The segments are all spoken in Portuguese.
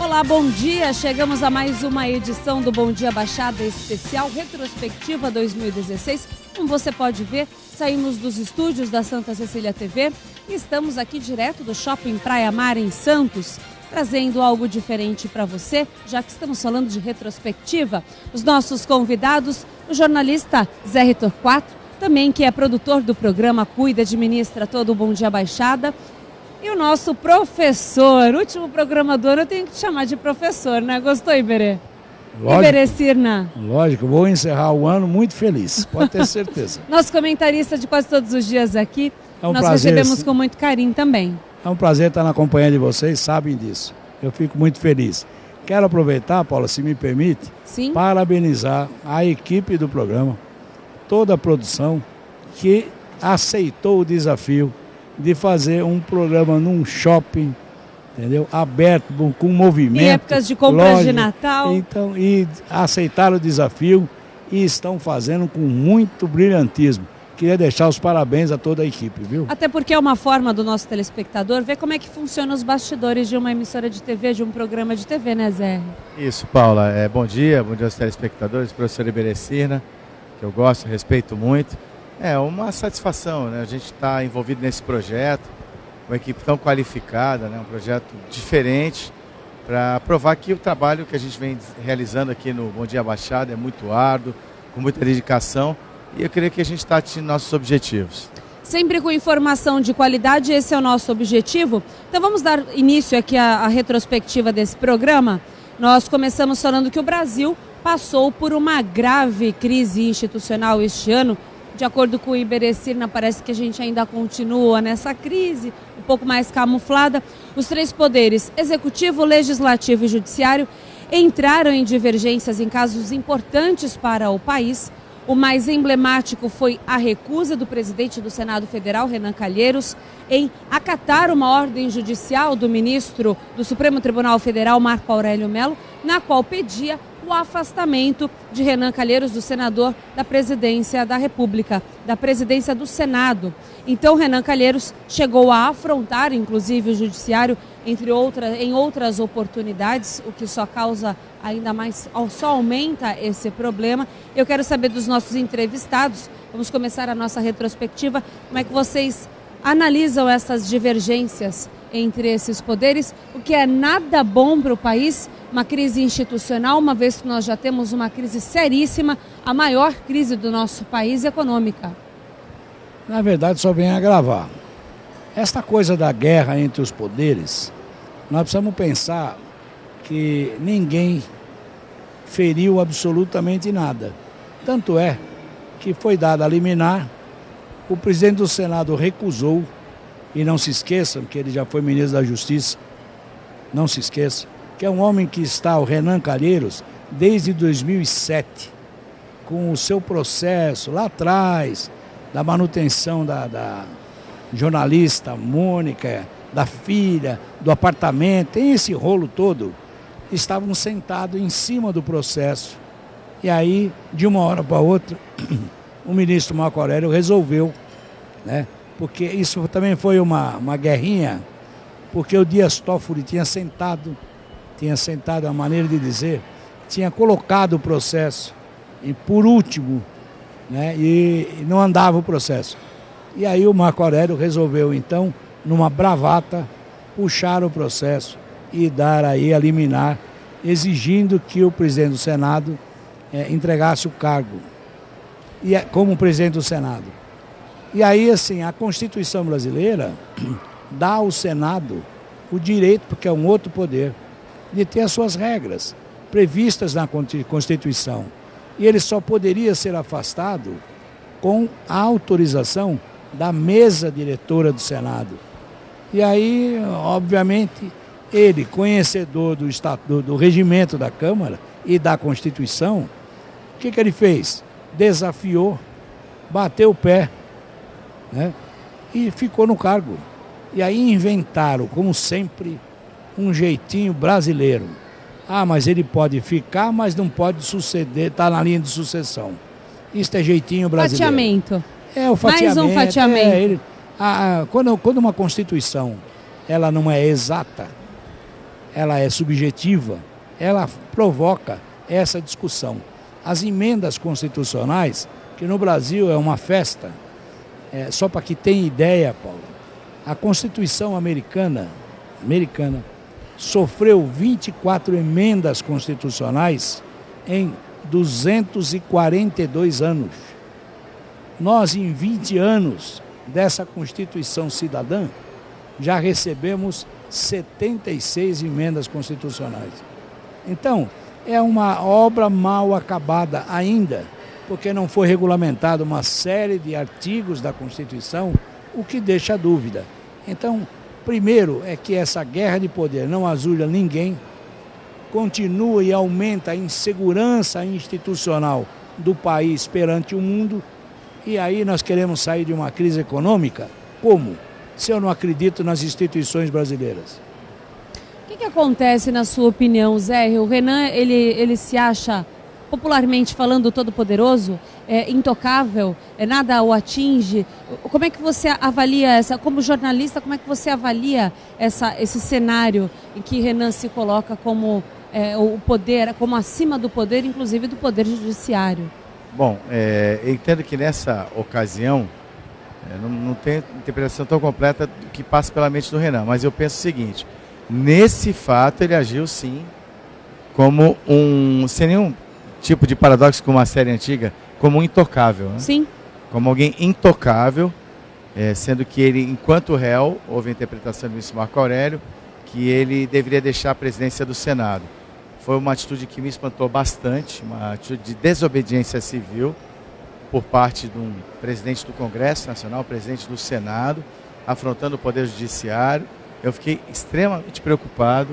Olá, bom dia! Chegamos a mais uma edição do Bom Dia Baixada Especial Retrospectiva 2016. Como você pode ver, saímos dos estúdios da Santa Cecília TV e estamos aqui direto do Shopping Praia Mar em Santos, trazendo algo diferente para você, já que estamos falando de retrospectiva. Os nossos convidados, o jornalista Zé Torquato, também que é produtor do programa, cuida, administra todo o Bom Dia Baixada. E o nosso professor, último programa do ano, eu tenho que te chamar de professor, né? Gostou, Iberê? Iberê Cirna. Lógico, vou encerrar o ano muito feliz, pode ter certeza. Nosso comentarista de quase todos os dias aqui, nós prazer, recebemos com muito carinho também. É um prazer estar na companhia de vocês, sabem disso. Eu fico muito feliz. Quero aproveitar, Paula, se me permite, Sim. Parabenizar a equipe do programa, toda a produção que aceitou o desafio de fazer um programa num shopping, entendeu? Aberto, com movimento. Em épocas de compras de Natal. Então, e aceitaram o desafio e estão fazendo com muito brilhantismo. Queria deixar os parabéns a toda a equipe, viu? Até porque é uma forma do nosso telespectador ver como é que funcionam os bastidores de uma emissora de TV, de um programa de TV, né, Zé? Isso, Paula. Bom dia aos telespectadores, professor Iberê Cirna, que eu gosto, respeito muito. É uma satisfação, né? A gente está envolvido nesse projeto, uma equipe tão qualificada, né? Um projeto diferente, para provar que o trabalho que a gente vem realizando aqui no Bom Dia Baixada é muito árduo, com muita dedicação, e eu creio que a gente está atingindo nossos objetivos. Sempre com informação de qualidade, esse é o nosso objetivo. Então vamos dar início aqui à retrospectiva desse programa. Nós começamos falando que o Brasil passou por uma grave crise institucional este ano. De acordo com o Iberê Cirna, parece que a gente ainda continua nessa crise, um pouco mais camuflada. Os três poderes, executivo, legislativo e judiciário, entraram em divergências em casos importantes para o país. O mais emblemático foi a recusa do presidente do Senado Federal, Renan Calheiros, em acatar uma ordem judicial do ministro do Supremo Tribunal Federal, Marco Aurélio Mello, na qual pedia o afastamento de Renan Calheiros, do senador da presidência da República, da presidência do Senado. Então, Renan Calheiros chegou a afrontar, inclusive, o judiciário, em outras oportunidades, o que só causa ainda mais, só aumenta esse problema. Eu quero saber dos nossos entrevistados, vamos começar a nossa retrospectiva, como é que vocês analisam essas divergências entre esses poderes, o que é nada bom para o país, uma crise institucional, uma vez que nós já temos uma crise seríssima, a maior crise do nosso país econômica. Na verdade, só vem agravar. Esta coisa da guerra entre os poderes, nós precisamos pensar que ninguém feriu absolutamente nada. Tanto é que foi dada a liminar, o presidente do Senado recusou, e não se esqueçam que ele já foi ministro da Justiça, não se esqueçam, que é um homem que está, o Renan Calheiros, desde 2007, com o seu processo lá atrás, da manutenção da jornalista Mônica, da filha, do apartamento, tem esse rolo todo, estavam sentados em cima do processo. E aí, de uma hora para outra, o ministro Marco Aurélio resolveu, né? Porque isso também foi uma guerrinha, porque o Dias Toffoli tinha sentado, a maneira de dizer, tinha colocado o processo e por último, né, e não andava o processo. E aí o Marco Aurélio resolveu então, numa bravata, puxar o processo e dar aí a liminar, exigindo que o presidente do Senado entregasse o cargo como presidente do Senado. E aí, assim, a Constituição brasileira dá ao Senado o direito, porque é um outro poder, de ter as suas regras previstas na Constituição. E ele só poderia ser afastado com a autorização da mesa diretora do Senado. E aí, obviamente, ele, conhecedor do regimento da Câmara e da Constituição, o que ele fez? Desafiou, bateu o pé, né? E ficou no cargo. E aí inventaram, como sempre, um jeitinho brasileiro. Ah, mas ele pode ficar, mas não pode suceder, está na linha de sucessão. Isso é jeitinho brasileiro. Fatiamento. É o fatiamento. Mais um fatiamento. Quando uma Constituição ela não é exata, ela é subjetiva, ela provoca essa discussão. As emendas constitucionais, que no Brasil é uma festa, só para que tenha ideia, Paulo, a Constituição americana sofreu 24 emendas constitucionais em 242 anos. Nós, em 20 anos dessa Constituição cidadã, já recebemos 76 emendas constitucionais. Então, é uma obra mal acabada ainda, porque não foi regulamentada uma série de artigos da Constituição, o que deixa dúvida. Então, primeiro é que essa guerra de poder não ajuda ninguém, continua e aumenta a insegurança institucional do país perante o mundo, e aí nós queremos sair de uma crise econômica? Como? Se eu não acredito nas instituições brasileiras. O que acontece, na sua opinião, Zé? O Renan, ele se acha, popularmente falando, todo-poderoso, intocável, nada o atinge. Como é que você avalia como jornalista, como é que você avalia esse cenário em que Renan se coloca como o poder, como acima do poder, inclusive do poder judiciário? Bom, eu entendo que nessa ocasião, não tem interpretação tão completa do que passa pela mente do Renan, mas eu penso o seguinte: nesse fato ele agiu sim como sem nenhum tipo de paradoxo com uma série antiga, como um intocável, né? Sim. Como alguém intocável, sendo que ele, enquanto réu, houve a interpretação do ministro Marco Aurélio, que ele deveria deixar a presidência do Senado. Foi uma atitude que me espantou bastante, uma atitude de desobediência civil por parte de um presidente do Congresso Nacional, presidente do Senado, afrontando o Poder Judiciário. Eu fiquei extremamente preocupado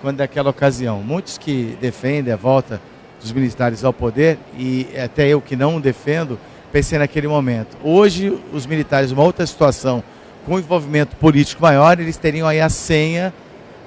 quando daquela ocasião. Muitos que defendem a volta dos militares ao poder, e até eu que não o defendo, pensei naquele momento. Hoje, os militares, uma outra situação, com envolvimento político maior, eles teriam aí a senha,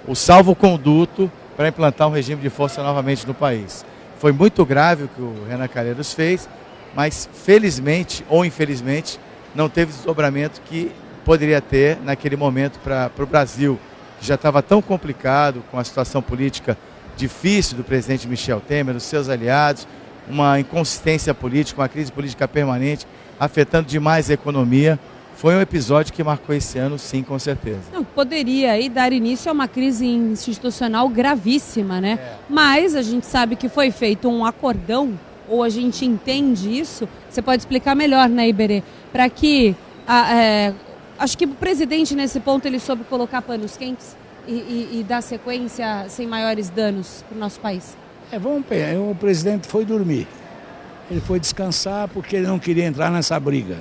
o salvo-conduto para implantar um regime de força novamente no país. Foi muito grave o que o Renan Calheiros fez, mas felizmente ou infelizmente não teve desdobramento que poderia ter naquele momento para o Brasil, que já estava tão complicado com a situação política difícil do presidente Michel Temer, dos seus aliados, uma inconsistência política, uma crise política permanente, afetando demais a economia. Foi um episódio que marcou esse ano, sim, com certeza. Não, poderia aí dar início a uma crise institucional gravíssima, né? Mas a gente sabe que foi feito um acordão, ou a gente entende isso, você pode explicar melhor, né, Iberê? Para que, acho que o presidente nesse ponto ele soube colocar panos quentes e dar sequência sem maiores danos para o nosso país. Vamos ver, o presidente foi dormir, ele foi descansar porque ele não queria entrar nessa briga.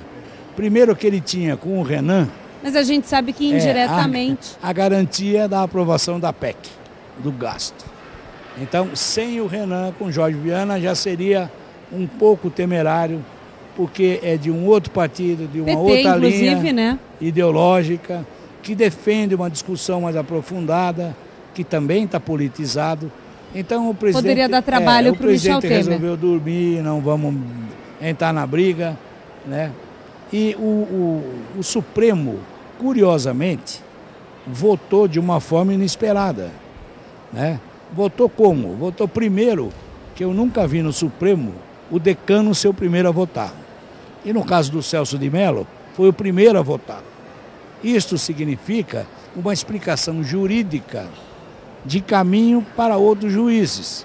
Primeiro que ele tinha com o Renan... Mas a gente sabe que indiretamente... A garantia da aprovação da PEC, do gasto. Então, sem o Renan com Jorge Viana já seria um pouco temerário, porque é de um outro partido, de uma outra linha, né, ideológica, que defende uma discussão mais aprofundada, que também está politizado. Então o presidente... Poderia dar trabalho para o Michel Temer. Resolveu dormir, não vamos entrar na briga, né? E o Supremo, curiosamente, votou de uma forma inesperada, né? Votou como? Votou primeiro, que eu nunca vi no Supremo, o decano ser o primeiro a votar. E no caso do Celso de Mello, foi o primeiro a votar. Isto significa uma explicação jurídica de caminho para outros juízes.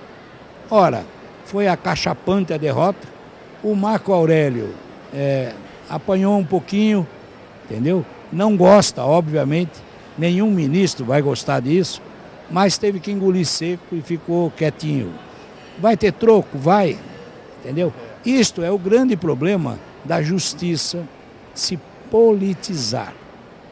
Ora, foi acachapante a derrota, o Marco Aurélio apanhou um pouquinho, entendeu? Não gosta, obviamente, nenhum ministro vai gostar disso, mas teve que engolir seco e ficou quietinho. Vai ter troco? Vai, entendeu? Isto é o grande problema da justiça se politizar.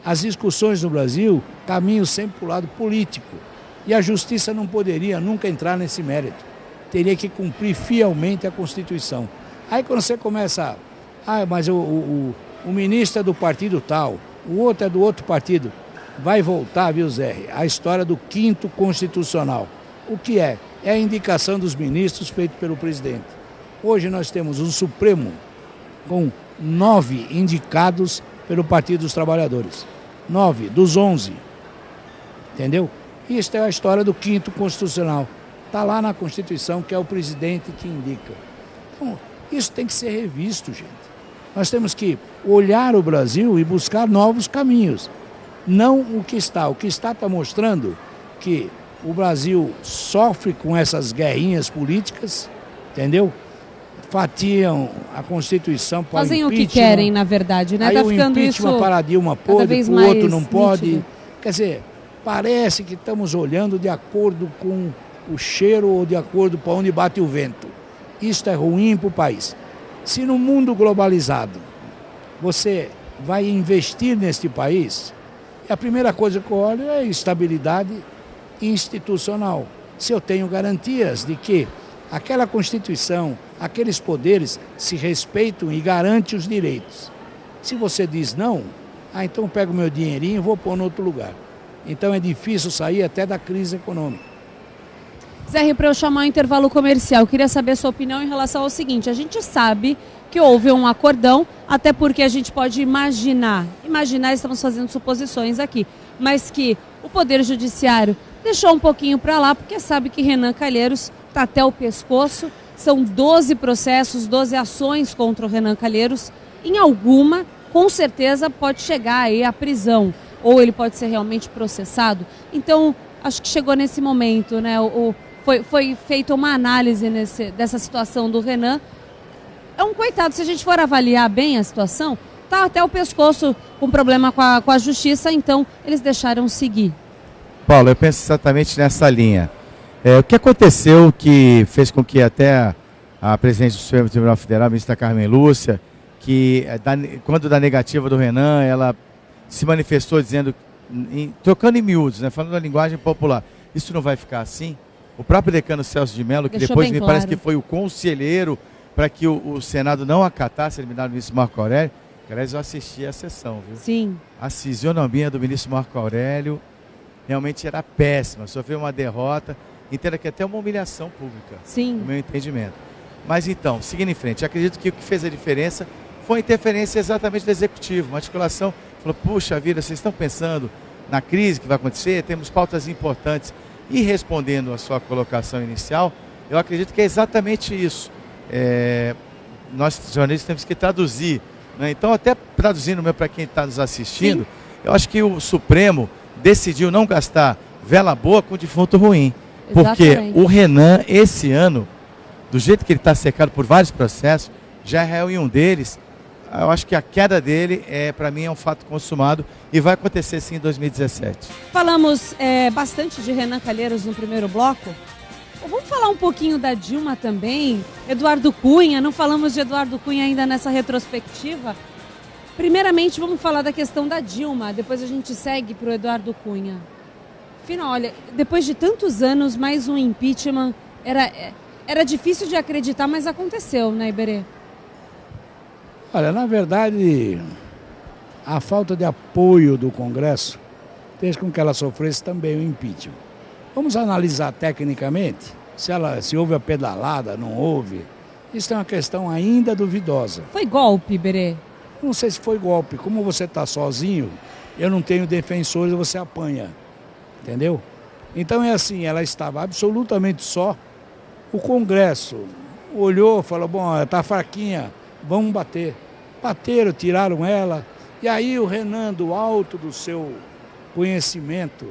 As discussões no Brasil caminham sempre para o lado político e a justiça não poderia nunca entrar nesse mérito. Teria que cumprir fielmente a Constituição. Aí quando você começa, mas o ministro é do partido tal, o outro é do outro partido, vai voltar, viu, Zé, a história do 5º Constitucional. O que é? É a indicação dos ministros feita pelo presidente. Hoje nós temos um Supremo com 9 indicados pelo Partido dos Trabalhadores. 9 dos 11. Entendeu? Isso é a história do 5º Constitucional. Está lá na Constituição, que é o presidente que indica. Então, isso tem que ser revisto, gente. Nós temos que olhar o Brasil e buscar novos caminhos. Não o que está. O que está mostrando que o Brasil sofre com essas guerrinhas políticas, entendeu? Fatiam a Constituição para fazem o que querem, na verdade, né? Aí tá o ficando impeachment isso para Dilma pode, o outro não pode. nítido. Quer dizer, parece que estamos olhando de acordo com o cheiro ou de acordo para onde bate o vento. Isso é ruim para o país. Se no mundo globalizado você vai investir neste país, a primeira coisa que eu olho é a estabilidade institucional. Se eu tenho garantias de que aquela Constituição, aqueles poderes se respeitam e garantem os direitos. Se você diz não, então eu pego meu dinheirinho e vou pôr em outro lugar. Então é difícil sair até da crise econômica. Zé, para eu chamar o intervalo comercial, eu queria saber a sua opinião em relação ao seguinte: a gente sabe que houve um acordão, até porque a gente pode imaginar, estamos fazendo suposições aqui, mas que o Poder Judiciário deixou um pouquinho para lá, porque sabe que Renan Calheiros está até o pescoço, são 12 processos, 12 ações contra o Renan Calheiros, em alguma, com certeza, pode chegar aí à prisão, ou ele pode ser realmente processado. Então, acho que chegou nesse momento, né? Foi feita uma análise dessa situação do Renan. É um coitado, se a gente for avaliar bem a situação, está até o pescoço com problema com a justiça, então eles deixaram seguir. Paulo, eu penso exatamente nessa linha. O que aconteceu que fez com que até a presidente do Supremo Tribunal Federal, a ministra Carmen Lúcia, que quando da negativa do Renan, ela se manifestou dizendo, trocando em miúdos, né, falando a linguagem popular, isso não vai ficar assim? O próprio decano Celso de Mello, que deixou depois bem me parece claro. que foi o conselheiro para que o Senado não acatasse a liminar do ministro Marco Aurélio, que aliás eu assisti a sessão, viu? Sim. A fisionomia do ministro Marco Aurélio realmente era péssima, sofreu uma derrota, entenda que até uma humilhação pública, Sim. no meu entendimento. Mas então, seguindo em frente, acredito que o que fez a diferença foi a interferência exatamente do Executivo, uma articulação, falou, puxa vida, vocês estão pensando na crise que vai acontecer, temos pautas importantes. E respondendo a sua colocação inicial, eu acredito que é exatamente isso. Nós, jornalistas, temos que traduzir, né? Então, até traduzindo para quem está nos assistindo, sim, eu acho que o Supremo decidiu não gastar vela boa com defunto ruim. Porque o Renan, esse ano, do jeito que ele está cercado por vários processos, já é réu em um deles. Eu acho que a queda dele, para mim, é um fato consumado e vai acontecer sim em 2017. Falamos bastante de Renan Calheiros no primeiro bloco. Vamos falar um pouquinho da Dilma também, Eduardo Cunha, não falamos de Eduardo Cunha ainda nessa retrospectiva. Primeiramente, vamos falar da questão da Dilma, depois a gente segue para o Eduardo Cunha. Afinal, olha, depois de tantos anos, mais um impeachment, era difícil de acreditar, mas aconteceu, né, Iberê? Olha, na verdade, a falta de apoio do Congresso fez com que ela sofresse também o impeachment. Vamos analisar tecnicamente se houve a pedalada, não houve. Isso é uma questão ainda duvidosa. Foi golpe, Iberê? Não sei se foi golpe. Como você está sozinho, eu não tenho defensores, você apanha. Entendeu? Então é assim, ela estava absolutamente só. O Congresso olhou, falou, bom, está fraquinha, vamos bater. Bateram, tiraram ela. E aí o Renan, do alto do seu conhecimento,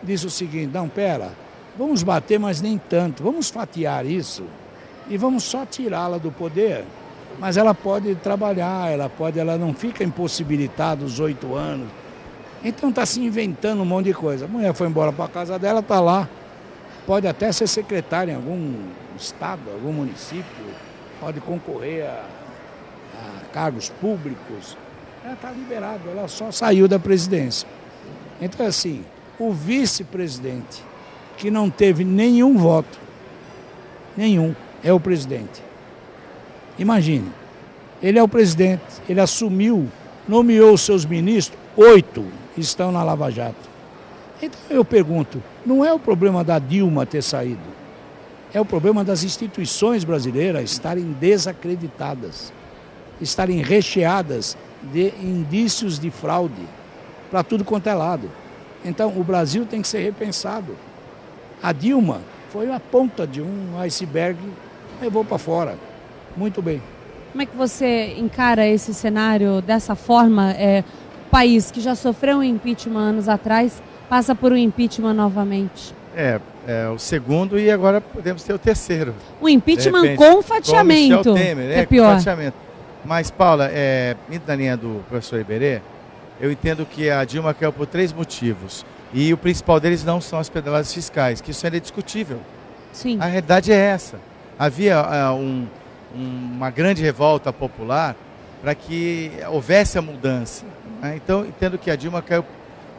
disse o seguinte, não, pera, vamos bater, mas nem tanto, vamos fatiar isso e vamos só tirá-la do poder. Mas ela pode trabalhar, ela não fica impossibilitada os 8 anos. Então está se inventando um monte de coisa. A mulher foi embora para a casa dela, está lá. Pode até ser secretária em algum estado, algum município, pode concorrer a cargos públicos. Ela está liberada, ela só saiu da presidência. Então, assim, o vice-presidente, que não teve nenhum voto, nenhum, é o presidente. Imagine, ele é o presidente, ele assumiu, nomeou os seus ministros, 8 estão na Lava Jato. Então eu pergunto, não é o problema da Dilma ter saído, é o problema das instituições brasileiras estarem desacreditadas, estarem recheadas de indícios de fraude para tudo quanto é lado. Então, o Brasil tem que ser repensado. A Dilma foi a ponta de um iceberg, levou para fora. Muito bem. Como é que você encara esse cenário dessa forma? O país que já sofreu um impeachment anos atrás, passa por um impeachment novamente. É o segundo e agora podemos ter o terceiro. O impeachment com fatiamento, com Michel Temer, é pior. Com fatiamento. Mas, Paula, indo na linha do professor Iberê, eu entendo que a Dilma caiu por 3 motivos. E o principal deles não são as pedaladas fiscais, que isso ainda é discutível. Sim. A realidade é essa. Havia uma grande revolta popular para que houvesse a mudança. Né? Então, entendo que a Dilma caiu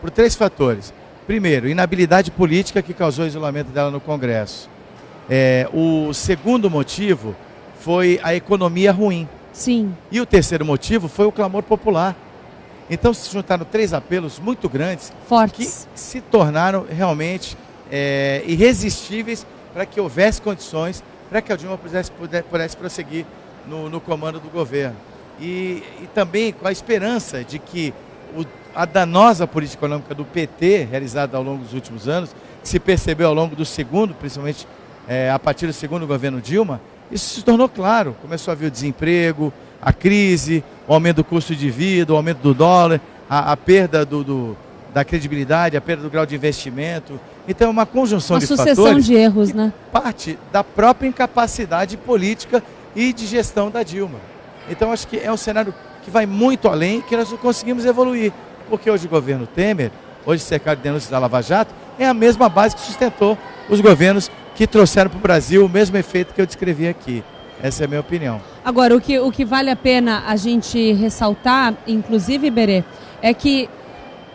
por 3 fatores. Primeiro, inabilidade política que causou o isolamento dela no Congresso. O segundo motivo foi a economia ruim. Sim. E o terceiro motivo foi o clamor popular. Então se juntaram 3 apelos muito grandes, fortes, que se tornaram realmente irresistíveis para que houvesse condições para que a Dilma pudesse prosseguir no comando do governo. E também com a esperança de que a danosa política econômica do PT, realizada ao longo dos últimos anos, que se percebeu ao longo do segundo, principalmente a partir do segundo governo Dilma, isso se tornou claro. Começou a haver o desemprego, a crise, o aumento do custo de vida, o aumento do dólar, a perda da credibilidade, a perda do grau de investimento. Então é uma conjunção de fatores. Uma sucessão de erros, né? Parte da própria incapacidade política e de gestão da Dilma. Então acho que é um cenário que vai muito além, que nós não conseguimos evoluir. Porque hoje o governo Temer, hoje cercado de denúncias da Lava Jato, é a mesma base que sustentou os governos que trouxeram para o Brasil o mesmo efeito que eu descrevi aqui. Essa é a minha opinião. Agora, o que vale a pena a gente ressaltar, inclusive, Iberê, é que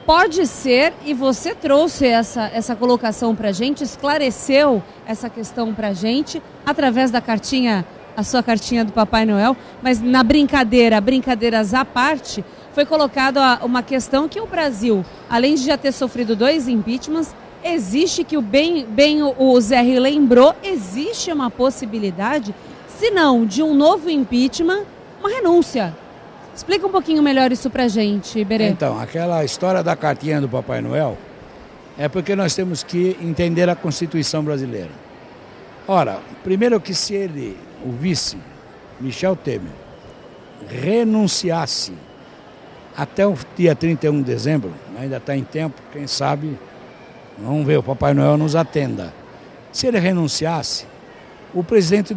pode ser, e você trouxe essa colocação para a gente, esclareceu essa questão para a gente, através da cartinha, a sua cartinha do Papai Noel, mas na brincadeiras à parte, foi colocada uma questão que o Brasil, além de já ter sofrido 2 impeachments, existe, que o Zé lembrou, existe uma possibilidade, se não de um novo impeachment, uma renúncia. Explica um pouquinho melhor isso pra gente, Iberê. Então, aquela história da cartinha do Papai Noel é porque nós temos que entender a Constituição brasileira. Ora, primeiro que se ele, o vice, Michel Temer, renunciasse até o dia 31 de dezembro, ainda está em tempo, quem sabe, vamos ver, o Papai Noel nos atenda. Se ele renunciasse, o presidente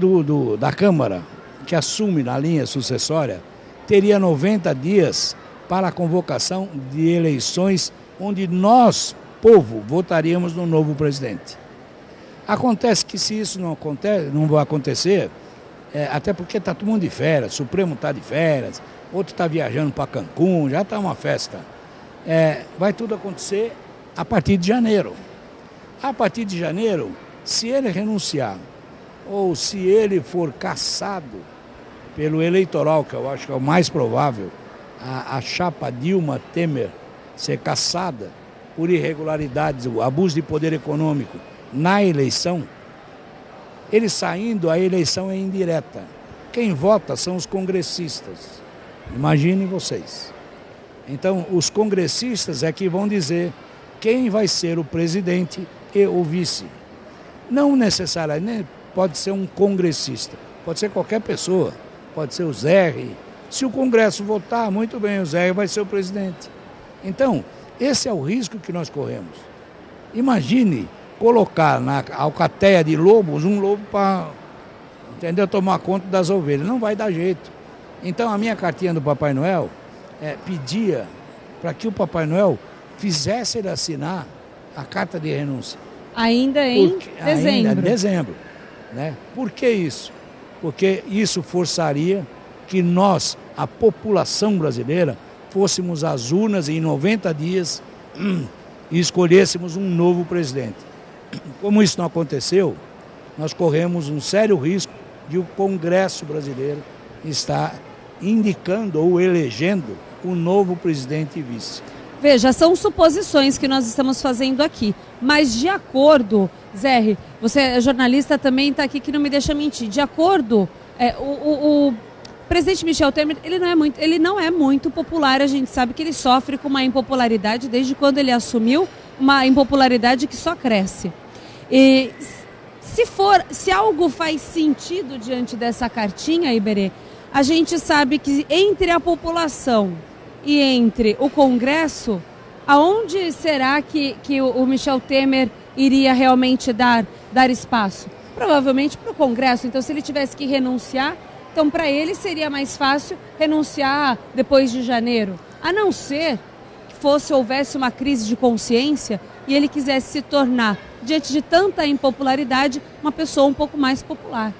da Câmara, que assume na linha sucessória, teria 90 dias para a convocação de eleições onde nós, povo, votaríamos no novo presidente. Acontece que se isso não vai acontecer, até porque está todo mundo de férias, o Supremo está de férias, outro está viajando para Cancún, já está uma festa. Vai tudo acontecer a partir de janeiro. A partir de janeiro, se ele renunciar, ou se ele for cassado pelo eleitoral, que eu acho que é o mais provável, a chapa Dilma Temer ser cassada por irregularidades, o abuso de poder econômico na eleição, ele saindo, a eleição é indireta. Quem vota são os congressistas. Imaginem vocês. Então, os congressistas é que vão dizer quem vai ser o presidente e o vice. Não necessariamente pode ser um congressista, pode ser qualquer pessoa, pode ser o Zé. Se o Congresso votar, muito bem, o Zé vai ser o presidente. Então, esse é o risco que nós corremos. Imagine colocar na alcateia de lobos um lobo para, tomar conta das ovelhas. Não vai dar jeito. Então, a minha cartinha do Papai Noel pedia para que o Papai Noel fizesse ele assinar a carta de renúncia. Ainda em dezembro. Ainda em dezembro. Né? Por que isso? Porque isso forçaria que nós, a população brasileira, fôssemos às urnas em 90 dias e escolhêssemos um novo presidente. Como isso não aconteceu, nós corremos um sério risco de o Congresso brasileiro estar indicando ou elegendo o novo presidente e vice. Veja, são suposições que nós estamos fazendo aqui, mas de acordo, Zé, você é jornalista também, está aqui que não me deixa mentir, de acordo, o presidente Michel Temer, ele não é muito popular, a gente sabe que ele sofre com uma impopularidade desde quando ele assumiu uma impopularidade que só cresce. E se algo faz sentido diante dessa cartinha, Iberê, a gente sabe que entre a população e entre o Congresso, aonde será que o Michel Temer iria realmente dar espaço? Provavelmente para o Congresso. Então, se ele tivesse que renunciar, então para ele seria mais fácil renunciar depois de janeiro. A não ser que houvesse uma crise de consciência e ele quisesse se tornar, diante de tanta impopularidade, uma pessoa um pouco mais popular.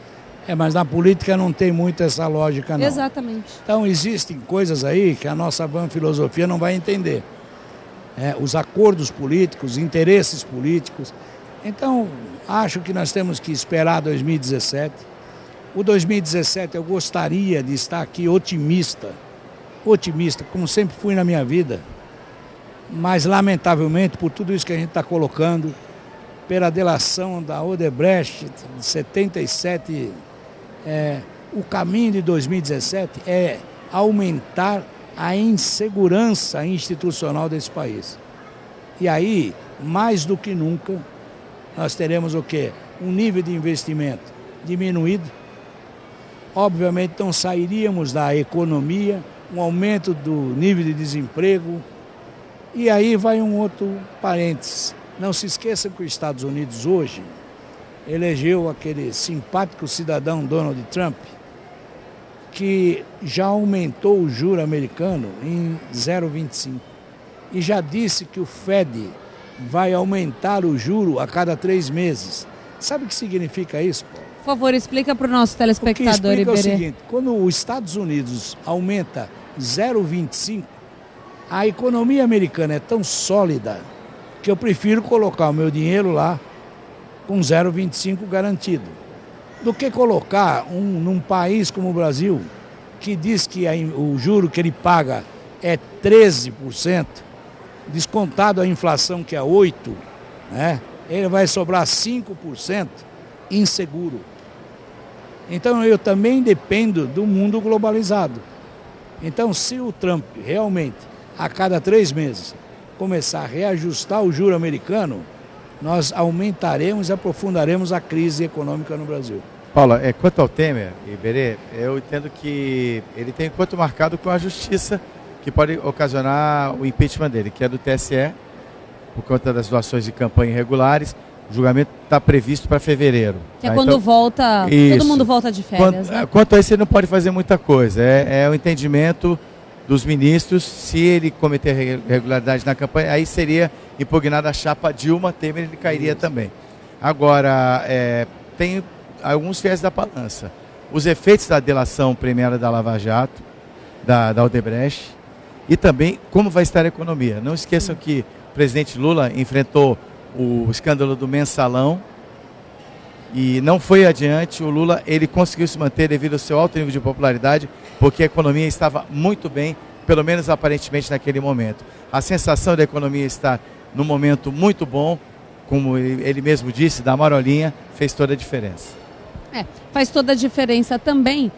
Mas na política não tem muito essa lógica, não. Exatamente. Então existem coisas aí que a nossa van filosofia não vai entender. Os acordos políticos, interesses políticos. Então, acho que nós temos que esperar 2017. O 2017 eu gostaria de estar aqui otimista, como sempre fui na minha vida. Mas, lamentavelmente, por tudo isso que a gente está colocando, pela delação da Odebrecht de 77, o caminho de 2017 é aumentar a insegurança institucional desse país. E aí, mais do que nunca, nós teremos o quê? Um nível de investimento diminuído. Obviamente, não sairíamos da economia, um aumento do nível de desemprego. E aí vai um outro parênteses. Não se esqueçam que os Estados Unidos hoje elegeu aquele simpático cidadão Donald Trump, que já aumentou o juro americano em 0,25. E já disse que o Fed vai aumentar o juro a cada 3 meses. Sabe o que significa isso, Paulo? Por favor, explica para o nosso telespectador, Iberê. O que explica é o seguinte: quando os Estados Unidos aumenta 0,25, a economia americana é tão sólida que eu prefiro colocar o meu dinheiro lá com 0,25 garantido, do que colocar num país como o Brasil, que diz que o juro que ele paga é 13%, descontado a inflação que é 8%, né? Ele vai sobrar 5% inseguro. Então eu também dependo do mundo globalizado. Então, se o Trump realmente, a cada 3 meses, começar a reajustar o juro americano, nós aumentaremos e aprofundaremos a crise econômica no Brasil. Paulo, quanto ao Temer, Iberê, eu entendo que ele tem encontro marcado com a justiça, que pode ocasionar o impeachment dele, que é do TSE, por conta das doações de campanha irregulares. O julgamento está previsto para fevereiro. Que é quando volta, todo mundo volta de férias, né? Quanto a isso, ele não pode fazer muita coisa. É o entendimento dos ministros. Se ele cometer irregularidade na campanha, aí seria impugnada a chapa Dilma Temer, ele cairia também. Agora, tem alguns fiéis da balança. Os efeitos da delação premiada da Lava Jato, da Odebrecht, e também como vai estar a economia. Não esqueçam que o presidente Lula enfrentou o escândalo do mensalão e não foi adiante. O Lula, ele conseguiu se manter devido ao seu alto nível de popularidade, porque a economia estava muito bem, pelo menos aparentemente naquele momento. A sensação da economia estar num momento muito bom, como ele mesmo disse, da marolinha, fez toda a diferença. Faz toda a diferença também.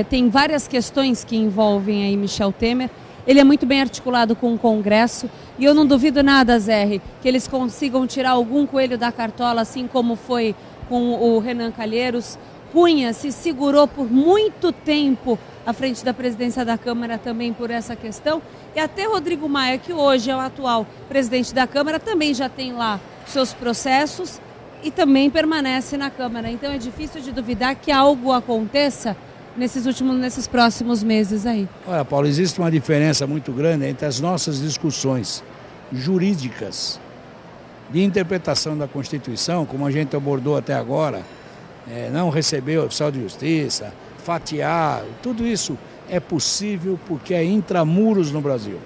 Tem várias questões que envolvem aí Michel Temer. Ele é muito bem articulado com o Congresso e eu não duvido nada, Zé, que eles consigam tirar algum coelho da cartola, assim como foi com o Renan Calheiros. Cunha se segurou por muito tempo à frente da presidência da Câmara também por essa questão. E até Rodrigo Maia, que hoje é o atual presidente da Câmara, também já tem lá seus processos e também permanece na Câmara. Então é difícil de duvidar que algo aconteça nesses próximos meses aí. Olha, Paulo, existe uma diferença muito grande entre as nossas discussões jurídicas de interpretação da Constituição, como a gente abordou até agora, não receber o oficial de justiça, fatiar, tudo isso é possível porque é intramuros no Brasil.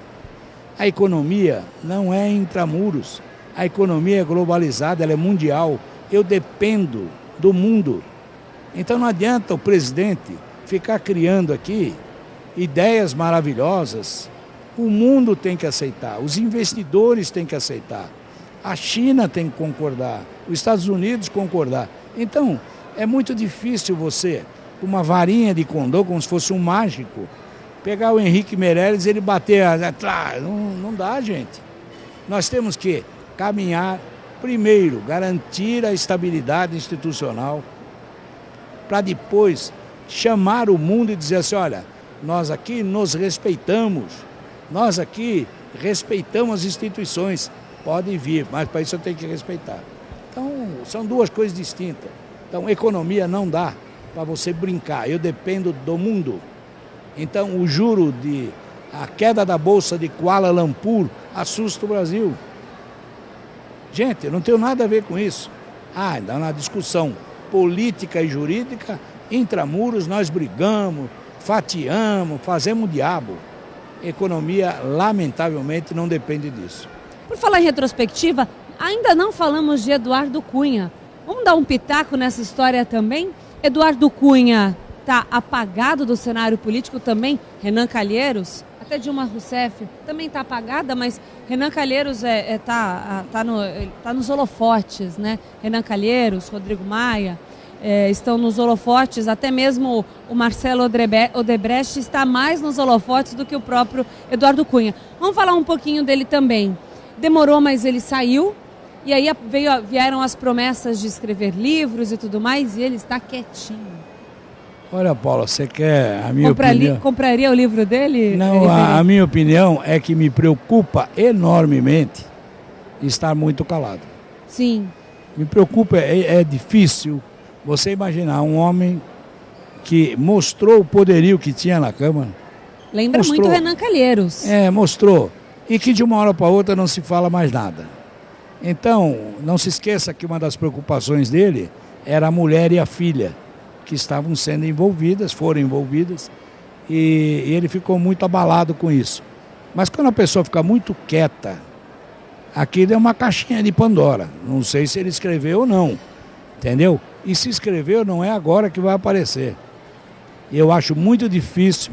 A economia não é intramuros, a economia é globalizada, ela é mundial, eu dependo do mundo. Então não adianta o presidente ficar criando aqui ideias maravilhosas. O mundo tem que aceitar, os investidores têm que aceitar, a China tem que concordar, os Estados Unidos concordar. Então, é muito difícil você, com uma varinha de condô, como se fosse um mágico, pegar o Henrique Meirelles e ele bater, não dá, gente. Nós temos que caminhar, primeiro, garantir a estabilidade institucional, para depois chamar o mundo e dizer assim, olha, nós aqui nos respeitamos, nós aqui respeitamos as instituições, podem vir, mas para isso eu tenho que respeitar. Então, são duas coisas distintas. Então, economia não dá para você brincar, eu dependo do mundo. Então, o juro de a queda da Bolsa de Kuala Lumpur assusta o Brasil. Gente, eu não tenho nada a ver com isso. Ainda na discussão política e jurídica, intramuros nós brigamos, fatiamos, fazemos o diabo. Economia, lamentavelmente, não depende disso. Por falar em retrospectiva, ainda não falamos de Eduardo Cunha. Vamos dar um pitaco nessa história também? Eduardo Cunha está apagado do cenário político também? Renan Calheiros, até Dilma Rousseff também está apagada, mas Renan Calheiros tá nos holofotes, né? Renan Calheiros, Rodrigo Maia estão nos holofotes, até mesmo o Marcelo Odebrecht está mais nos holofotes do que o próprio Eduardo Cunha. Vamos falar um pouquinho dele também. Demorou, mas ele saiu. E aí vieram as promessas de escrever livros e tudo mais, e ele está quietinho. Olha, Paula, você quer a minha opinião? Compraria o livro dele? Não, a minha opinião é que me preocupa enormemente estar muito calado. Sim. Me preocupa, é difícil você imaginar um homem que mostrou o poderio que tinha na Câmara. Lembra muito Renan Calheiros. Mostrou. E que de uma hora para outra não se fala mais nada. Então, não se esqueça que uma das preocupações dele era a mulher e a filha, que estavam sendo envolvidas, foram envolvidas, e ele ficou muito abalado com isso. Mas quando a pessoa fica muito quieta, aquilo é uma caixinha de Pandora. Não sei se ele escreveu ou não, entendeu? E se escreveu, não é agora que vai aparecer. Eu acho muito difícil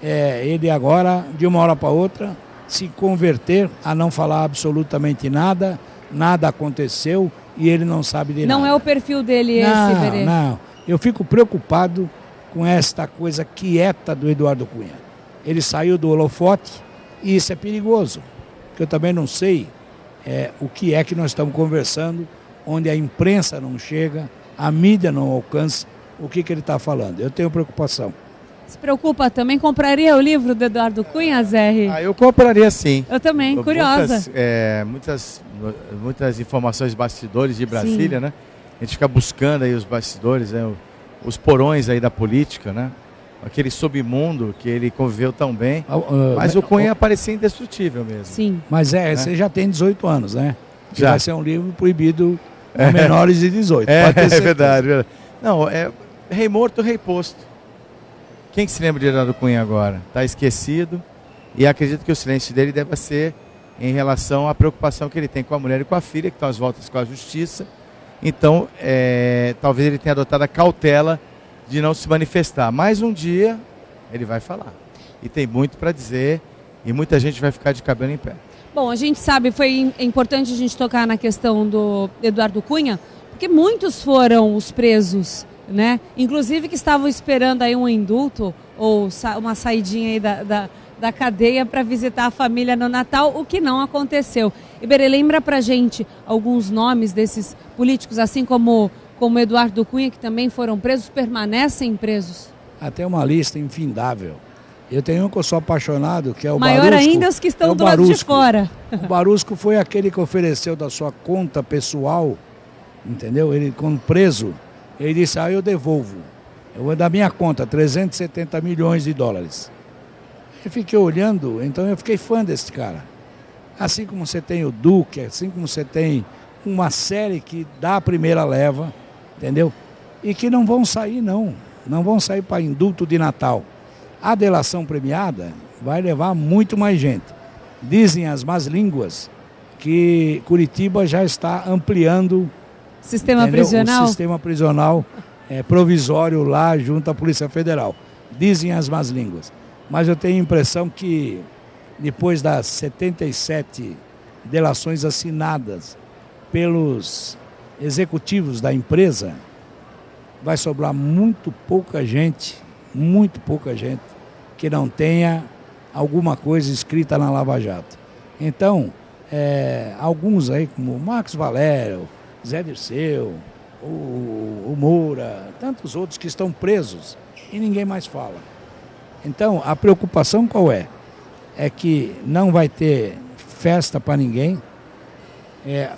ele agora, de uma hora para outra, se converter a não falar absolutamente nada, nada aconteceu e ele não sabe de nada. Não é o perfil dele esse, Berê? Não, eu fico preocupado com esta coisa quieta do Eduardo Cunha. Ele saiu do holofote e isso é perigoso, porque eu também não sei o que é que nós estamos conversando, onde a imprensa não chega, a mídia não alcança, o que ele está falando. Eu tenho preocupação. Se preocupa também? Compraria o livro do Eduardo Cunha, Zé? Eu compraria sim. Eu também, curiosa. Muitas informações de bastidores de Brasília, sim, né? A gente fica buscando aí os bastidores, né? Os porões aí da política, né? Aquele submundo que ele conviveu tão bem. Mas o Cunha parecia indestrutível mesmo. Sim. Mas você já tem 18 anos, né? Já. Vai ser um livro proibido a menores de 18. Pode ter certeza. Verdade. Não, rei morto, rei posto. Quem que se lembra de Eduardo Cunha agora? Está esquecido e acredito que o silêncio dele deve ser em relação à preocupação que ele tem com a mulher e com a filha, que estão às voltas com a justiça. Então, talvez ele tenha adotado a cautela de não se manifestar. Mas um dia ele vai falar. E tem muito para dizer e muita gente vai ficar de cabelo em pé. Bom, a gente sabe, foi importante a gente tocar na questão do Eduardo Cunha, porque muitos foram os presos, né? Inclusive que estavam esperando aí um indulto ou uma saidinha aí da cadeia para visitar a família no Natal, o que não aconteceu. Iberê, lembra pra gente alguns nomes desses políticos, assim como Eduardo Cunha, que também foram presos, permanecem presos? Até uma lista infindável. Eu tenho um que eu sou apaixonado, que é o Maior Barusco. Ainda os que estão do lado de fora. O Barusco foi aquele que ofereceu da sua conta pessoal, entendeu? Ele, quando preso, ele disse, eu devolvo. Eu vou dar minha conta, 370 milhões de dólares. Eu fiquei olhando, então eu fiquei fã desse cara. Assim como você tem o Duque, assim como você tem uma série que dá a primeira leva, entendeu? E que não vão sair, não. Não vão sair para indulto de Natal. A delação premiada vai levar muito mais gente. Dizem as más línguas que Curitiba já está ampliando sistema prisional? O sistema prisional provisório lá junto à Polícia Federal. Dizem as más línguas. Mas eu tenho a impressão que depois das 77 delações assinadas pelos executivos da empresa, vai sobrar muito pouca gente que não tenha alguma coisa escrita na Lava Jato. Então, alguns aí, como o Marcos Valério, Zé Dirceu, o Moura, tantos outros que estão presos e ninguém mais fala. Então, a preocupação qual é? É que não vai ter festa para ninguém.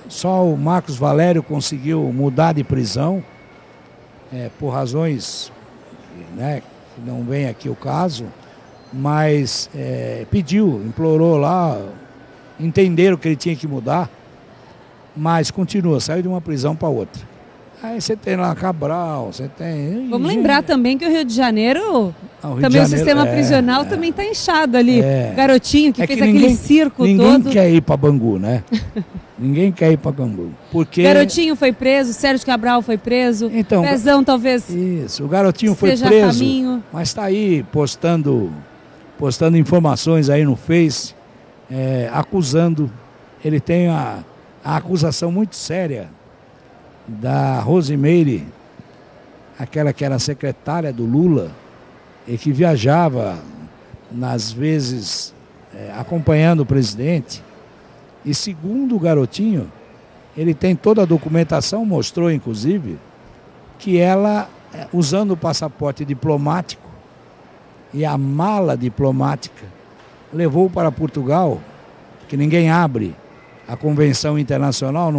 Só o Marcos Valério conseguiu mudar de prisão, por razões, né, que não vem aqui o caso, mas pediu, implorou lá, entenderam que ele tinha que mudar, mas continua, saiu de uma prisão para outra. Aí você tem lá Cabral, você tem... Vamos lembrar também que o Rio de Janeiro, o sistema prisional também está inchado ali. Garotinho que fez aquele circo todo. Ninguém quer ir para Bangu, né? Ninguém quer ir para Bangu. Porque... Garotinho foi preso, Sérgio Cabral foi preso, então, Pezão talvez... Isso, o Garotinho foi preso, mas está aí postando informações aí no Face, acusando. Ele tem a acusação muito séria da Rosimeire, aquela que era secretária do Lula e que viajava nas vezes acompanhando o presidente. E segundo o Garotinho, ele tem toda a documentação, mostrou inclusive, que ela, usando o passaporte diplomático e a mala diplomática, levou para Portugal, que ninguém abre a convenção internacional,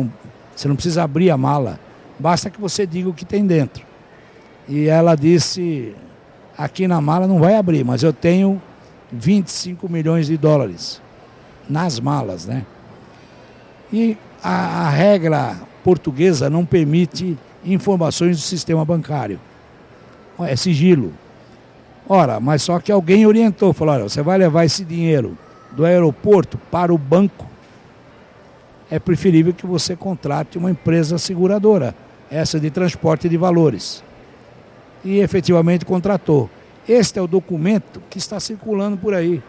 você não precisa abrir a mala, basta que você diga o que tem dentro. E ela disse, aqui na mala não vai abrir, mas eu tenho 25 milhões de dólares nas malas, né? E a regra portuguesa não permite informações do sistema bancário. É sigilo. Ora, mas só que alguém orientou, falou, olha, você vai levar esse dinheiro do aeroporto para o banco, é preferível que você contrate uma empresa seguradora, essa de transporte de valores. E efetivamente contratou. Este é o documento que está circulando por aí.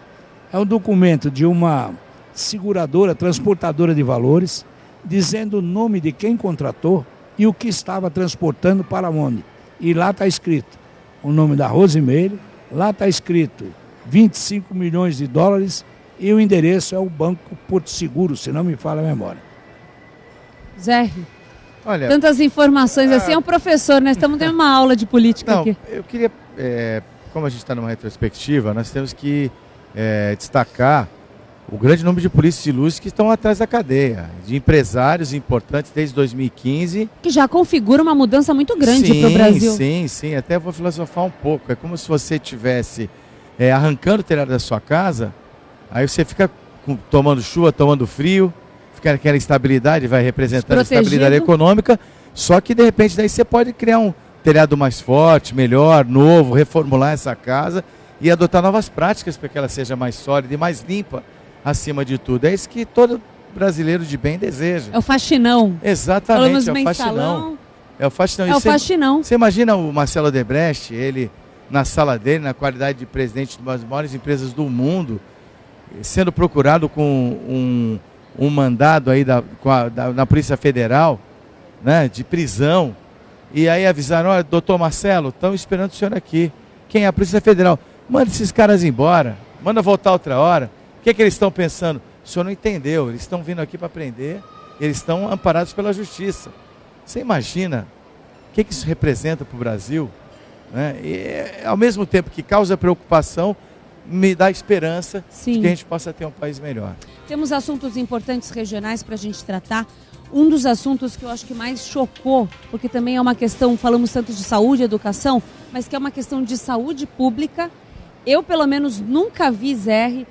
É um documento de uma seguradora, transportadora de valores, dizendo o nome de quem contratou e o que estava transportando para onde. E lá está escrito o nome da Rosimeire, lá está escrito 25 milhões de dólares e o endereço é o Banco Porto Seguro, se não me falha a memória. Zé, olha, tantas informações assim, é um professor, nós estamos tendo uma aula de política aqui. Eu queria, como a gente está numa retrospectiva, nós temos que destacar o grande número de polícias ilustres que estão atrás da cadeia, de empresários importantes desde 2015. Que já configura uma mudança muito grande para o Brasil. Sim, até vou filosofar um pouco. É como se você estivesse arrancando o telhado da sua casa, aí você fica tomando chuva, tomando frio, fica aquela instabilidade, vai representando a estabilidade econômica, só que de repente daí você pode criar um telhado mais forte, melhor, novo, reformular essa casa e adotar novas práticas para que ela seja mais sólida e mais limpa, acima de tudo. É isso que todo brasileiro de bem deseja. É o faxinão. Exatamente, é o faxinão. É o faxinão. É o faxinão. Você imagina o Marcelo Odebrecht, ele na sala dele, na qualidade de presidente de uma das maiores empresas do mundo, sendo procurado com um mandado aí na Polícia Federal, né, de prisão, e aí avisaram, olha, doutor Marcelo, estão esperando o senhor aqui. Quem é? A Polícia Federal. Manda esses caras embora, manda voltar outra hora. O que é que eles estão pensando? O senhor não entendeu, eles estão vindo aqui para prender, eles estão amparados pela justiça. Você imagina o que isso representa para o Brasil? Né? E, ao mesmo tempo que causa preocupação, me dá esperança de que a gente possa ter um país melhor. Temos assuntos importantes regionais para a gente tratar. Um dos assuntos que eu acho que mais chocou, porque também é uma questão, falamos tanto de saúde e educação, mas que é uma questão de saúde pública. Eu, pelo menos, nunca vi, Zé,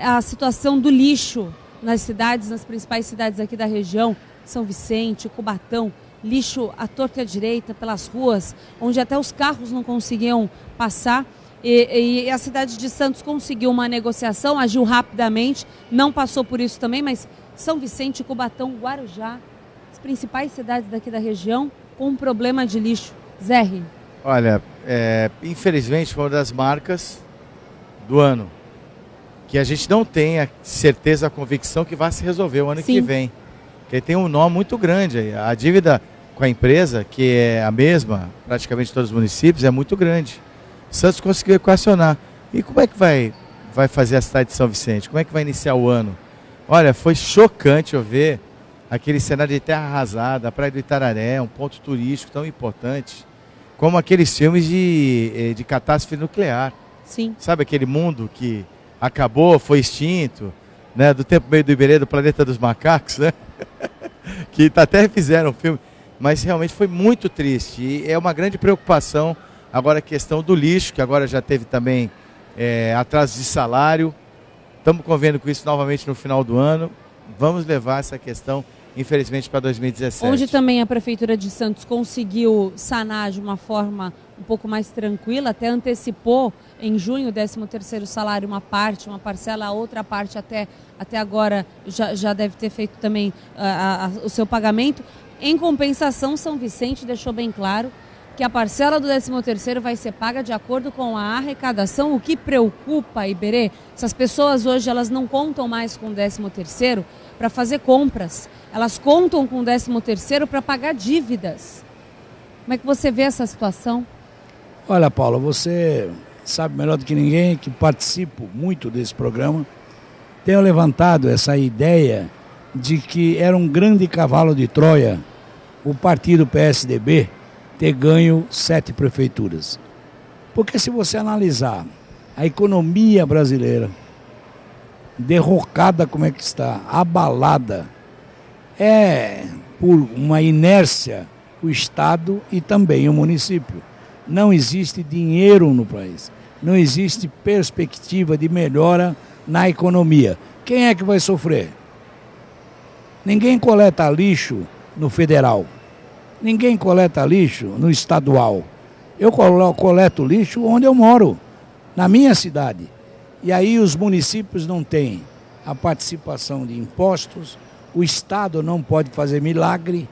a situação do lixo nas cidades, nas principais cidades aqui da região, São Vicente, Cubatão, lixo à torta e à direita pelas ruas, onde até os carros não conseguiam passar. E a cidade de Santos conseguiu uma negociação, agiu rapidamente, não passou por isso também, mas São Vicente, Cubatão, Guarujá, as principais cidades daqui da região, com um problema de lixo. Zé. Olha, infelizmente foi uma das marcas do ano, que a gente não tem a certeza, a convicção que vai se resolver o ano que vem. Porque tem um nó muito grande aí. A dívida com a empresa, que é a mesma, praticamente todos os municípios, é muito grande. Santos conseguiu equacionar. E como é que vai fazer a cidade de São Vicente? Como é que vai iniciar o ano? Olha, foi chocante eu ver aquele cenário de terra arrasada, a Praia do Itararé, um ponto turístico tão importante, como aqueles filmes de catástrofe nuclear. Sim. Sabe aquele mundo que acabou, foi extinto, né? Do tempo meio do Iberê, do Planeta dos Macacos, né? Que até fizeram um filme, mas realmente foi muito triste. E é uma grande preocupação agora a questão do lixo, que agora já teve também atraso de salário. Estamos convendo com isso novamente no final do ano. Vamos levar essa questão, infelizmente, para 2017. Onde também a Prefeitura de Santos conseguiu sanar de uma forma um pouco mais tranquila, até antecipou em junho o 13º salário, uma parcela, a outra parte até agora já deve ter feito também o seu pagamento. Em compensação, São Vicente deixou bem claro que a parcela do 13º vai ser paga de acordo com a arrecadação. O que preocupa, Iberê, essas pessoas hoje elas não contam mais com o 13º para fazer compras, elas contam com o 13º para pagar dívidas. Como é que você vê essa situação? Olha, Paula, você sabe melhor do que ninguém que participo muito desse programa. Tenho levantado essa ideia de que era um grande cavalo de Troia o partido PSDB ter ganho 7 prefeituras. Porque se você analisar a economia brasileira, derrocada como é que está, abalada, por uma inércia o Estado e também o município. Não existe dinheiro no país, não existe perspectiva de melhora na economia. Quem é que vai sofrer? Ninguém coleta lixo no federal. Ninguém coleta lixo no estadual. Eu coleto lixo onde eu moro, na minha cidade. E aí os municípios não têm a participação de impostos, o Estado não pode fazer milagre,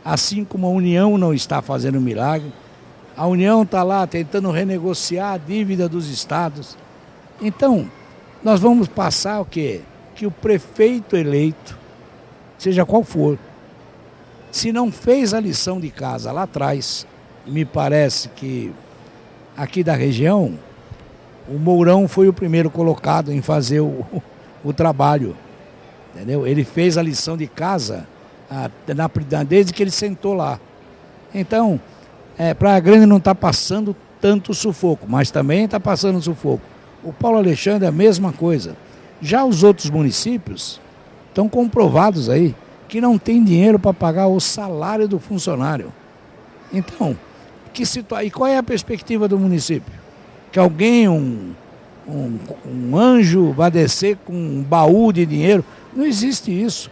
assim como a União não está fazendo milagre. A União está lá tentando renegociar a dívida dos estados. Então, nós vamos passar o quê? Que o prefeito eleito, seja qual for, se não fez a lição de casa lá atrás, me parece que aqui da região, o Mourão foi o primeiro colocado em fazer o trabalho, entendeu? Ele fez a lição de casa desde que ele sentou lá. Então, Praia Grande não está passando tanto sufoco, mas também está passando sufoco. O Paulo Alexandre é a mesma coisa. Já os outros municípios estão comprovados aí que não tem dinheiro para pagar o salário do funcionário. Então, e qual é a perspectiva do município? Que alguém, um anjo, vai descer com um baú de dinheiro? Não existe isso.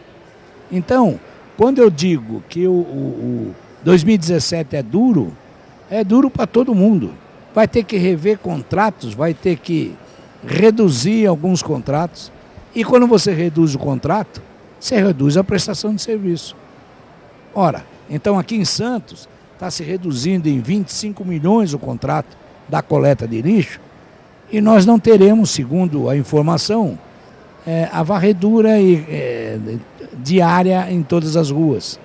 Então, quando eu digo que o 2017 é duro para todo mundo. Vai ter que rever contratos, vai ter que reduzir alguns contratos. E quando você reduz o contrato, você reduz a prestação de serviço. Ora, então aqui em Santos está se reduzindo em 25 milhões o contrato da coleta de lixo e nós não teremos, segundo a informação, a varredura diária em todas as ruas.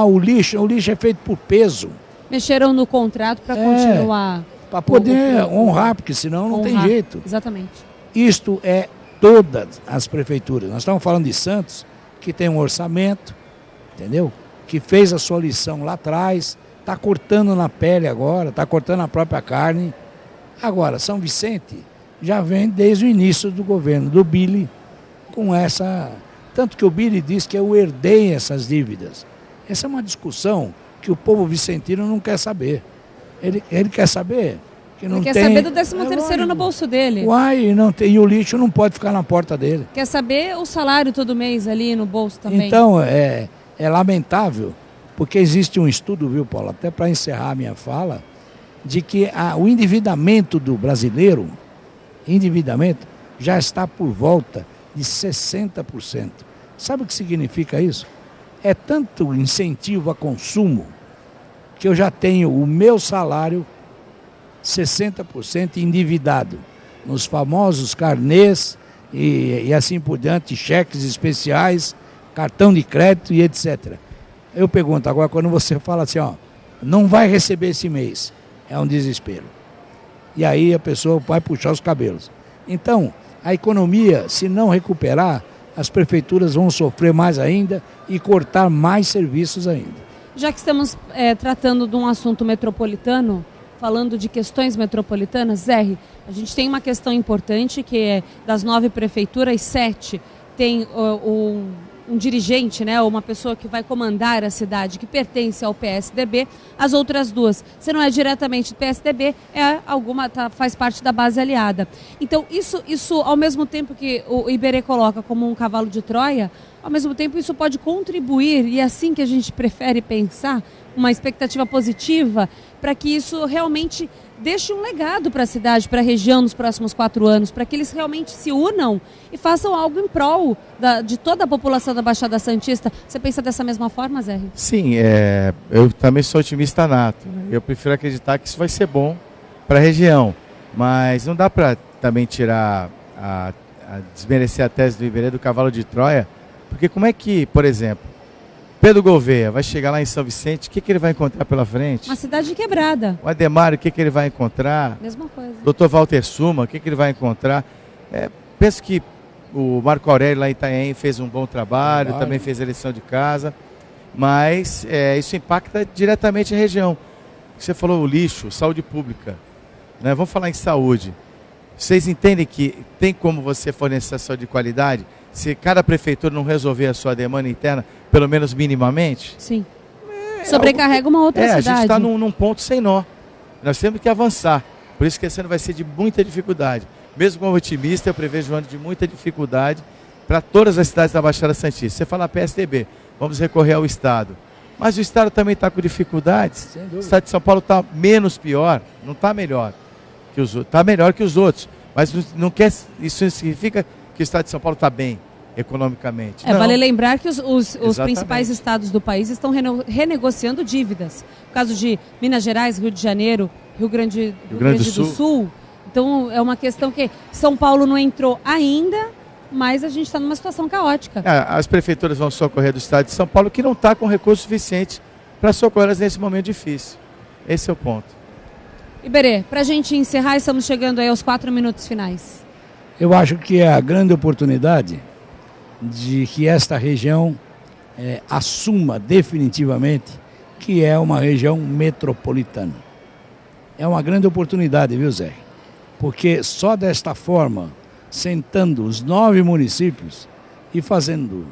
O lixo é feito por peso. Mexeram no contrato para continuar. Para poder honrar, porque senão não tem jeito. Exatamente. Isto é todas as prefeituras. Nós estamos falando de Santos, que tem um orçamento, entendeu? Que fez a sua lição lá atrás, está cortando na pele agora, está cortando a própria carne. Agora, São Vicente já vem desde o início do governo, do Billy, com essa... Tanto que o Billy diz que eu herdei essas dívidas. Essa é uma discussão que o povo vicentino não quer saber. Ele quer saber que não tem... Ele quer saber do 13º no bolso dele. E o lixo não pode ficar na porta dele. Quer saber o salário todo mês ali no bolso também. Então, é lamentável, porque existe um estudo, viu, Paulo, até para encerrar a minha fala, de que o endividamento do brasileiro, já está por volta de 60%. Sabe o que significa isso? É tanto incentivo a consumo que eu já tenho o meu salário 60% endividado nos famosos carnês e assim por diante, cheques especiais, cartão de crédito e etc. Eu pergunto agora, quando você fala assim, não vai receber esse mês, é um desespero. E aí a pessoa vai puxar os cabelos. Então, A economia, se não recuperar, as prefeituras vão sofrer mais ainda e cortar mais serviços ainda. Já que estamos tratando de um assunto metropolitano, falando de questões metropolitanas, Zé, a gente tem uma questão importante que é das 9 prefeituras, 7 tem um dirigente, né, uma pessoa que vai comandar a cidade que pertence ao PSDB. As outras 2, se não é diretamente do PSDB, faz parte da base aliada. Então isso ao mesmo tempo que o Iberê coloca como um cavalo de Troia, ao mesmo tempo isso pode contribuir, e é assim que a gente prefere pensar, uma expectativa positiva para que isso realmente deixe um legado para a cidade, para a região nos próximos 4 anos, para que eles realmente se unam e façam algo em prol de toda a população da Baixada Santista. Você pensa dessa mesma forma, Zé? Sim, eu também sou otimista nato. Eu prefiro acreditar que isso vai ser bom para a região, mas não dá para também tirar, desmerecer a tese do Iberê do cavalo de Troia, porque como é que, por exemplo, Pedro Gouveia vai chegar lá em São Vicente, o que ele vai encontrar pela frente? Uma cidade quebrada. O Ademar, o que ele vai encontrar? Mesma coisa. Dr. Walter Suma, o que ele vai encontrar? Penso que o Marco Aurélio lá em Itanhaém fez um bom trabalho, também fez a lição de casa, mas isso impacta diretamente a região. Você falou o lixo, saúde pública, né? Vamos falar em saúde. Vocês entendem que tem como você fornecer saúde de qualidade se cada prefeitura não resolver a sua demanda interna, pelo menos minimamente? Sim. Sobrecarrega uma outra cidade. A gente está num ponto sem nó. Nós temos que avançar. Por isso que esse ano vai ser de muita dificuldade. Mesmo como otimista, eu prevejo um ano de muita dificuldade para todas as cidades da Baixada Santista. Você fala PSDB, vamos recorrer ao Estado. Mas o Estado também está com dificuldades. O Estado de São Paulo está menos pior, não está melhor que os outros. Está melhor que os outros. Mas isso não significa que o Estado de São Paulo está bem economicamente. Vale lembrar que os principais estados do país estão renegociando dívidas. No caso de Minas Gerais, Rio de Janeiro, Rio Grande do Sul. Então é uma questão que São Paulo não entrou ainda, mas a gente está numa situação caótica. As prefeituras vão socorrer do Estado de São Paulo, que não está com recursos suficientes para socorrê-las nesse momento difícil. Esse é o ponto. Iberê, para a gente encerrar, estamos chegando aí aos 4 minutos finais. Eu acho que é a grande oportunidade de que esta região assuma definitivamente que é uma região metropolitana. É uma grande oportunidade, viu, Zé? Porque só desta forma, sentando os 9 municípios e fazendo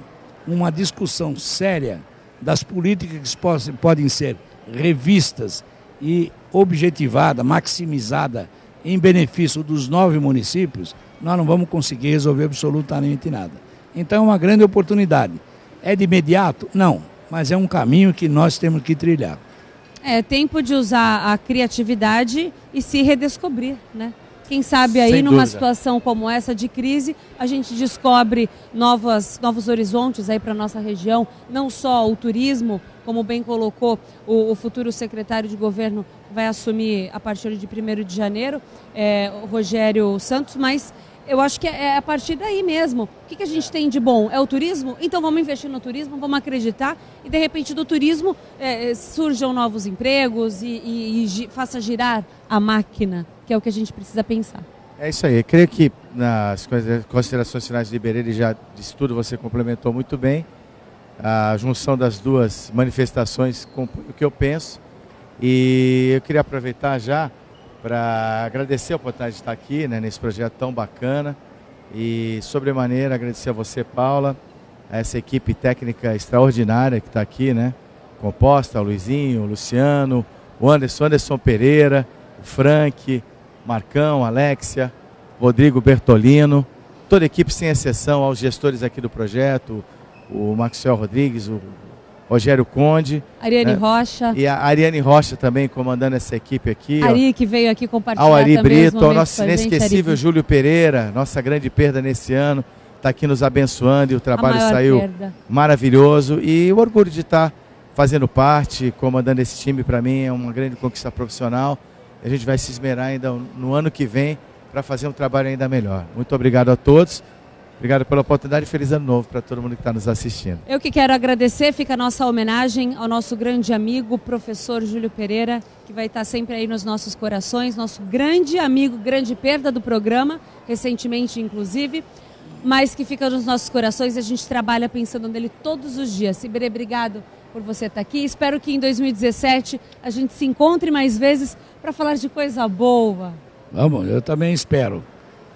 uma discussão séria das políticas que podem ser revistas e objetivada, maximizada em benefício dos 9 municípios, nós não vamos conseguir resolver absolutamente nada. Então é uma grande oportunidade. É de imediato? Não, mas é um caminho que nós temos que trilhar. É tempo de usar a criatividade e se redescobrir, né? Quem sabe aí numa situação como essa de crise, a gente descobre novos horizontes aí para a nossa região, não só o turismo, como bem colocou o futuro secretário de governo vai assumir a partir de 1º de janeiro, o Rogério Santos, mas eu acho que é a partir daí mesmo. O que a gente tem de bom? É o turismo? Então vamos investir no turismo, vamos acreditar e de repente do turismo surjam novos empregos e faça girar a máquina, que é o que a gente precisa pensar. É isso aí. Eu creio que nas considerações finais de Iberê, ele já disse tudo, você complementou muito bem. A junção das duas manifestações com o que eu penso. E eu queria aproveitar já para agradecer a oportunidade de estar aqui, né, nesse projeto tão bacana e, sobremaneira, agradecer a você, Paula, a essa equipe técnica extraordinária que está aqui, né, composta, o Luizinho, o Luciano, o Anderson Pereira, o Frank, Marcão, Alexia, Rodrigo Bertolino, toda a equipe sem exceção, aos gestores aqui do projeto, o Maxwell Rodrigues, o Rogério Conde. Ariane Rocha. E a Ariane Rocha também comandando essa equipe aqui. Ari, que veio aqui compartilhar ao Ari também Brito, ao nosso inesquecível Ari. Júlio Pereira, nossa grande perda nesse ano, está aqui nos abençoando e o trabalho saiu maravilhoso. E o orgulho de estar fazendo parte, comandando esse time, para mim é uma grande conquista profissional. A gente vai se esmerar ainda no ano que vem para fazer um trabalho ainda melhor. Muito obrigado a todos Obrigado pela oportunidade e feliz ano novo para todo mundo que está nos assistindo. Eu que quero agradecer, fica a nossa homenagem ao nosso grande amigo, professor Júlio Pereira, que vai estar sempre aí nos nossos corações, nosso grande amigo, grande perda do programa, recentemente inclusive, mas que fica nos nossos corações e a gente trabalha pensando nele todos os dias. Iberê, obrigado por você estar aqui. Espero que em 2017 a gente se encontre mais vezes para falar de coisa boa. Vamos, eu também espero.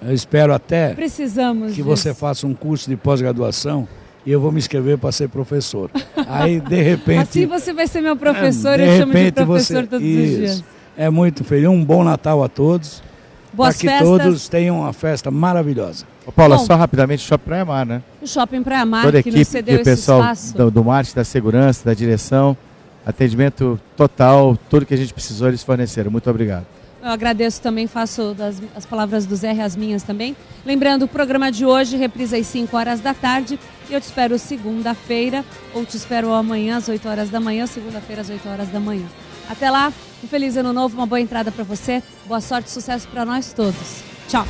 Eu espero até Precisamos que disso. você faça um curso de pós-graduação e eu vou me inscrever para ser professor. Aí, de repente... Assim você vai ser meu professor, de eu chamo de repente professor todos os dias. É muito feliz. Um bom Natal a todos. Boas para que festas. todos tenham uma festa maravilhosa. Ô, Paula, Bom, só rapidamente, Shopping Praia Mar, né? O Shopping Praia Mar, Toda a que equipe, nos cedeu o esse pessoal espaço. do marketing, da segurança, da direção, atendimento total, tudo que a gente precisou eles forneceram. Muito obrigado. Eu agradeço também, faço as palavras do Zé e as minhas também. Lembrando, o programa de hoje reprisa às 5 horas da tarde e eu te espero segunda-feira, ou te espero amanhã às 8 horas da manhã, segunda-feira às 8 horas da manhã. Até lá, um feliz ano novo, uma boa entrada para você, boa sorte e sucesso para nós todos. Tchau!